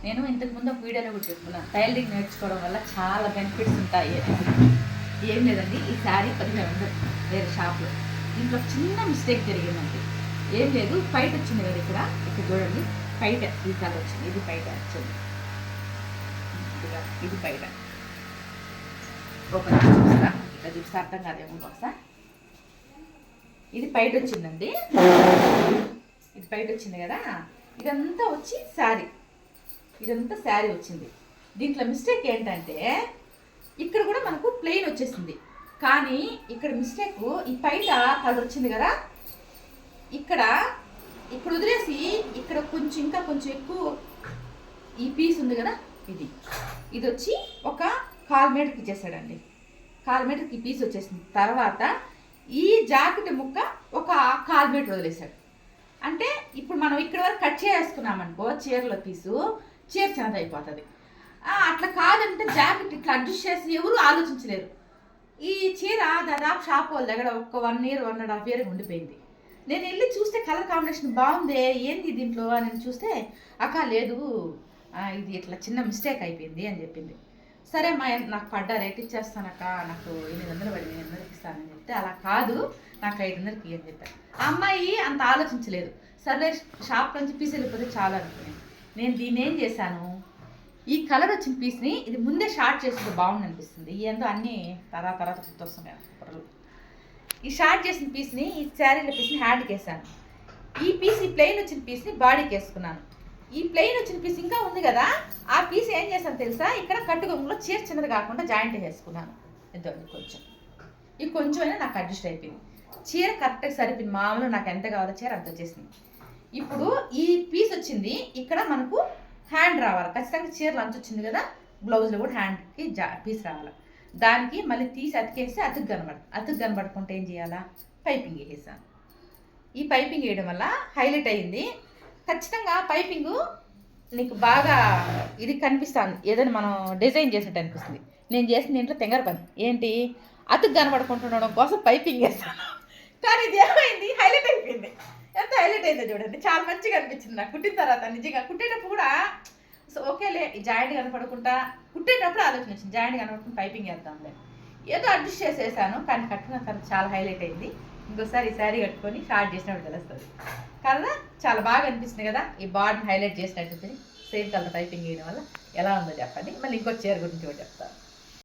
నేను ఇంతకుముందు ఒక వీడియోలో కూడా చెప్పుకున్నాను, టైలరింగ్ నేర్చుకోవడం వల్ల చాలా బెనిఫిట్స్ ఉంటాయి. ఏం లేదండి, ఈ శారీ 1500 వేరే షాప్లో. దీంట్లో చిన్న మిస్టేక్ జరిగిందండి. ఏం లేదు, పైట వచ్చింది కదా, ఇక్కడ చూడండి, పైట ఈ కలర్ వచ్చింది, ఇది పైట వచ్చింది, ఇది పైట. ఓపెన్ చేసి చూస్తా, ఇట్లా చూస్తే అర్థం కాదేమో బహుశా. ఇది పైట వచ్చిందండి, ఇది పైట వచ్చింది కదా, ఇదంతా వచ్చి శారీ, ఇదంతా శారీ వచ్చింది. దీంట్లో మిస్టేక్ ఏంటంటే ఇక్కడ కూడా మనకు ప్లెయిన్ వచ్చేసింది, కానీ ఇక్కడ మిస్టేక్ ఈ పైట కలర్ వచ్చింది కదా, ఇక్కడ వదిలేసి ఇక్కడ కొంచెం ఇంకా కొంచెం ఎక్కువ ఈ పీస్ ఉంది కదా, ఇది వచ్చి ఒక 1/4 మీటర్కి ఇచ్చేసాడండి. 1/4 మీటర్కి ఈ పీస్ వచ్చేసింది. తర్వాత ఈ జాకెట్ ముక్క ఒక 1/4 మీటర్ వదిలేశాడు. అంటే ఇప్పుడు మనం ఇక్కడ వరకు కట్ చేసుకున్నామనుకో చీరలో పీసు, చీర చిన్నదైపోతుంది. అట్లా కాదంటే జాకెట్ ఇట్లా అడ్జస్ట్ చేసి ఎవరు ఆలోచించలేరు. ఈ చీర దాదాపు షాప్ వాళ్ళ దగ్గర ఒక 1 year 1.5 year ఉండిపోయింది. నేను వెళ్ళి చూస్తే కలర్ కాంబినేషన్ బాగుందే, ఏంది దీంట్లో అని చూస్తే అక్క లేదు, ఇది ఇట్లా చిన్న మిస్టేక్ అయిపోయింది అని చెప్పింది. సరే మా నాకు పడ్డా రేట్ ఇచ్చేస్తానక్క, నాకు 800 పడి 800కి ఇస్తానని చెప్తే, అలా కాదు నాకు 500కి అని చెప్పాను. ఆ అమ్మాయి అంత ఆలోచించలేదు. సరే షాప్ నుంచి పీస్ వెళ్ళిపోతే చాలా అనుకున్నాను. నేను దీన్ని ఏం చేశాను, ఈ కలర్ వచ్చిన పీస్ని ఇది ముందే షార్ట్ చేస్తే బాగుంది అనిపిస్తుంది. ఏందో అన్నీ తర్వాత గుర్తొస్తున్నాయి పొరలు. ఈ షార్ట్ చేసిన పీస్ని, ఈ శారీల పీస్ని హ్యాండ్కి వేసాను. ఈ పీస్, ఈ ప్లెయిన్ వచ్చిన పీస్ని బాడీకి వేసుకున్నాను. ఈ ప్లెయిన్ వచ్చిన పీస్ ఇంకా ఉంది కదా, ఆ పీస్ ఏం చేశాను తెలుసా, ఇక్కడ కట్టుగొంగులో చీర చిన్నది కాకుండా జాయింట్ చేసుకున్నాను. ఇద్దండి కొంచెం, ఈ కొంచెం అయినా నాకు అడ్జస్ట్ అయిపోయింది. చీర కరెక్ట్గా సరిపోయింది. మామూలుగా నాకు ఎంత కావాలో చీర అంత వచ్చేసింది. ఇప్పుడు ఈ పీస్ వచ్చింది, ఇక్కడ మనకు హ్యాండ్ రావాలి ఖచ్చితంగా. చీరలు అంచు వచ్చింది కదా, బ్లౌజ్లో కూడా హ్యాండ్కి పీస్ రావాలి. దానికి మళ్ళీ తీసి అతికేసి అతుకు కనబడుకుంటే ఏం చేయాలా, పైపింగ్ వేసేసాను. ఈ పైపింగ్ వేయడం వల్ల హైలైట్ అయ్యింది. ఖచ్చితంగా పైపింగు నీకు బాగా ఇది కనిపిస్తుంది, ఏదైనా మనం డిజైన్ చేసినట్టు అనిపిస్తుంది. నేను చేసిన దీంట్లో తెంగర పని ఏంటి, అతుకు కనబడుకుంటుండడం కోసం పైపింగ్ వేస్తాను. కానీ ఇది ఏమైంది, హైలైట్ అయిపోయింది. ఎంత హైలైట్ అయిందో చూడండి, చాలా మంచిగా అనిపించింది నాకు కుట్టిన తర్వాత. నిజంగా కుట్టేటప్పుడు కూడా ఓకేలే, ఈ జాయింట్ కనపడకుండా కుట్టేటప్పుడు ఆలోచన వచ్చింది, జాయింట్ కనపడకుండా పైపింగ్ వేద్దాంలే, ఏదో అడ్జస్ట్ చేసేసాను. కానీ కట్టుకున్న తర్వాత చాలా హైలైట్ అయింది. ఇంకోసారి ఈ శారీ కట్టుకొని షార్ట్ చేసినప్పుడు తెలుస్తుంది కదా, చాలా బాగా అనిపిస్తుంది కదా. ఈ బాడీని హైలైట్ చేసినట్టు సేమ్ కలర్ పైపింగ్ వేయడం వల్ల ఎలా ఉందో చెప్పండి. మళ్ళీ ఇంకో చీర గురించి కూడా చెప్తాను.